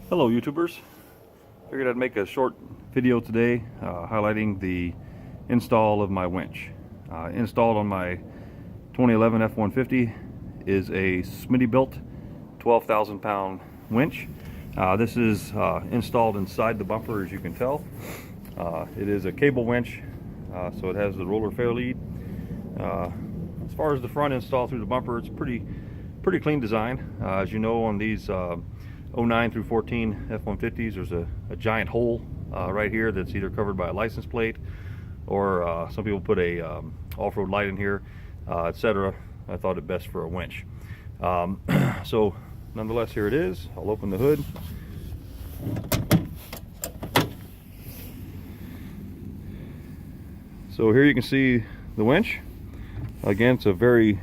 Hello YouTubers, figured I'd make a short video today highlighting the install of my winch. Installed on my 2011 F150 is a Smittybilt 12,000 pound winch. This is installed inside the bumper, as you can tell. It is a cable winch, so it has the roller fair lead. As far as the front install through the bumper, it's pretty clean design. As you know, on these 09 through 14 F150s, there's a giant hole right here that's either covered by a license plate, or some people put a off-road light in here, etc. I thought it best for a winch. So nonetheless, here it is. I'll open the hood. So here you can see the winch. Again, it's a very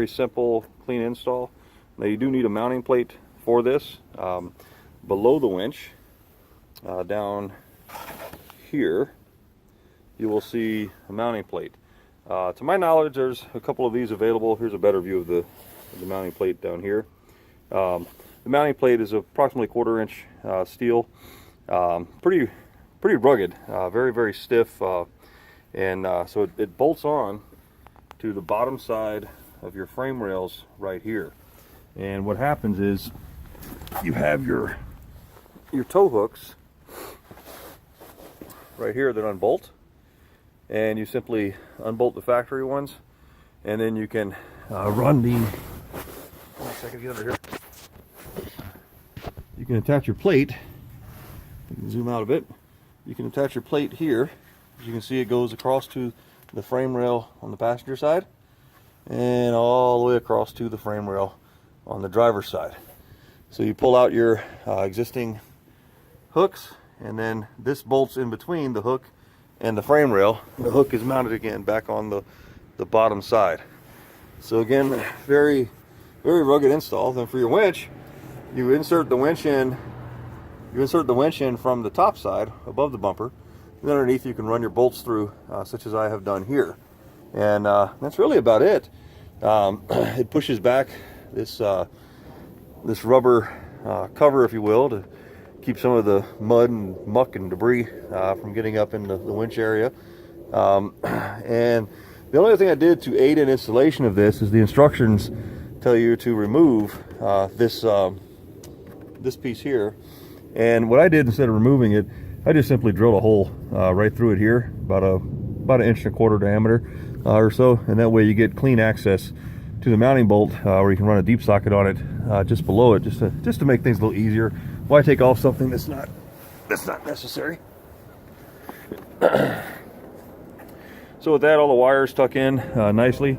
simple, clean install. Now you do need a mounting plate for this. Below the winch, down here, you will see a mounting plate. To my knowledge, there's a couple of these available. Here's a better view of the mounting plate down here. The mounting plate is approximately 1/4 inch steel. Pretty rugged, very stiff, and so it bolts on to the bottom side of your frame rails right here. And what happens is you have your tow hooks right here that unbolt, and you simply unbolt the factory ones, and then you can run the, one second, get over here. You can attach your plate. You can zoom out a bit. You can attach your plate here. As you can see, it goes across to the frame rail on the passenger side and all the way across to the frame rail on the driver's side. So you pull out your existing hooks, and then this bolts in between the hook and the frame rail. The hook is mounted again back on the bottom side. So again, very rugged install. Then for your winch, you insert the winch in. You insert the winch in from the top side above the bumper, and underneath you can run your bolts through, such as I have done here. And that's really about it. It pushes back this rubber cover, if you will, to keep some of the mud and muck and debris from getting up into the winch area. And the only other thing I did to aid in installation of this is the instructions tell you to remove this piece here. And what I did, instead of removing it, I just simply drilled a hole right through it here, about an 1.25 inch diameter or so, and that way you get clean access to the mounting bolt, where you can run a deep socket on it just below it, just to make things a little easier. Why take off something that's not necessary? So with that, all the wires tuck in nicely.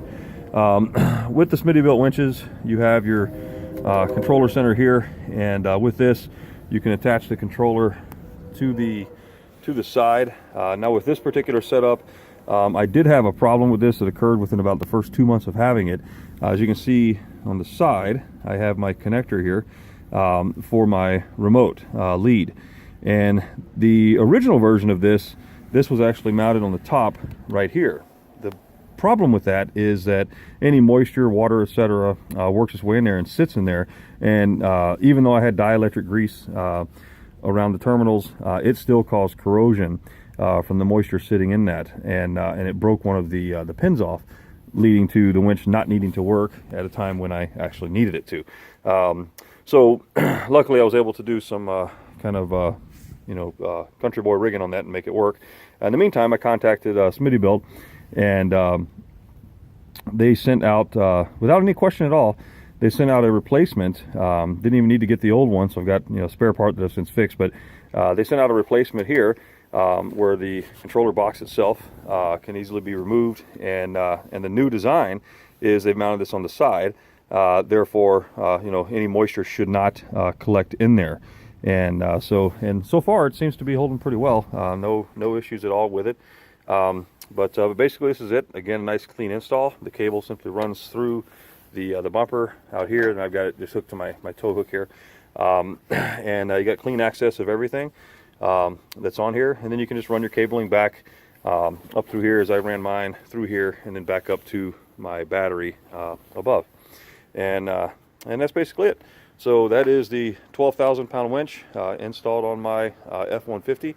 With the Smittybilt winches, you have your controller center here, and with this, you can attach the controller to the side. Now with this particular setup, I did have a problem with this that occurred within about the first 2 months of having it. As you can see on the side, I have my connector here for my remote lead. And the original version of this was actually mounted on the top right here. The problem with that is that any moisture, water, etc. Works its way in there and sits in there. And even though I had dielectric grease around the terminals, it still caused corrosion from the moisture sitting in that, and it broke one of the pins off, leading to the winch not needing to work at a time when I actually needed it to. So luckily I was able to do some kind of country boy rigging on that and make it work. In the meantime, I contacted Smittybilt, and they sent out, without any question at all, they sent out a replacement. Didn't even need to get the old one, so I've got a spare part that I've since fixed, but they sent out a replacement here, where the controller box itself can easily be removed, and the new design is they've mounted this on the side. Therefore, any moisture should not collect in there, and so far it seems to be holding pretty well. No issues at all with it. But basically, this is it. Again, a nice clean install. The cable simply runs through the bumper out here, and I've got it just hooked to my tow hook here, and you got clean access of everything that's on here, and then you can just run your cabling back up through here, as I ran mine through here, and then back up to my battery above, and that's basically it. So that is the 12,000 pound winch installed on my F150.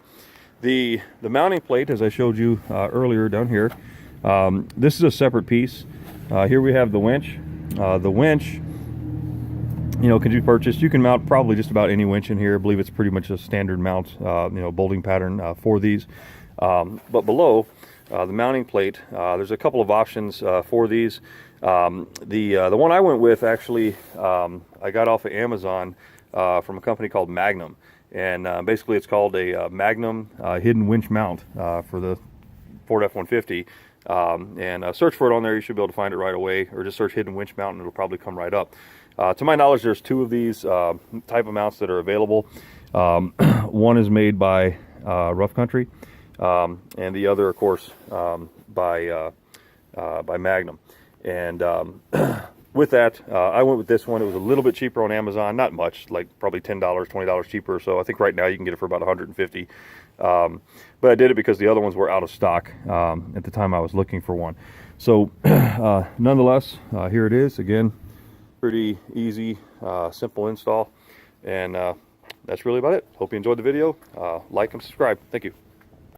The mounting plate, as I showed you earlier down here, this is a separate piece. Here we have the winch. The winch, you know, can be purchased. You can mount probably just about any winch in here. I believe it's pretty much a standard mount, you know, bolting pattern for these. But below the mounting plate, there's a couple of options for these. The one I went with, actually, I got off of Amazon from a company called Magnum, and basically it's called a Magnum hidden winch mount for the Ford F-150. And search for it on there. You should be able to find it right away, or just search hidden winch mount and it'll probably come right up. To my knowledge, there's two of these type of mounts that are available. One is made by Rough Country, and the other, of course, by Magnum. And with that, I went with this one. It was a little bit cheaper on Amazon, not much, like probably $10, $20 cheaper. So I think right now you can get it for about $150. But I did it because the other ones were out of stock at the time I was looking for one. So nonetheless, here it is. Again, pretty easy, simple install. And that's really about it. Hope you enjoyed the video. Like and subscribe. Thank you.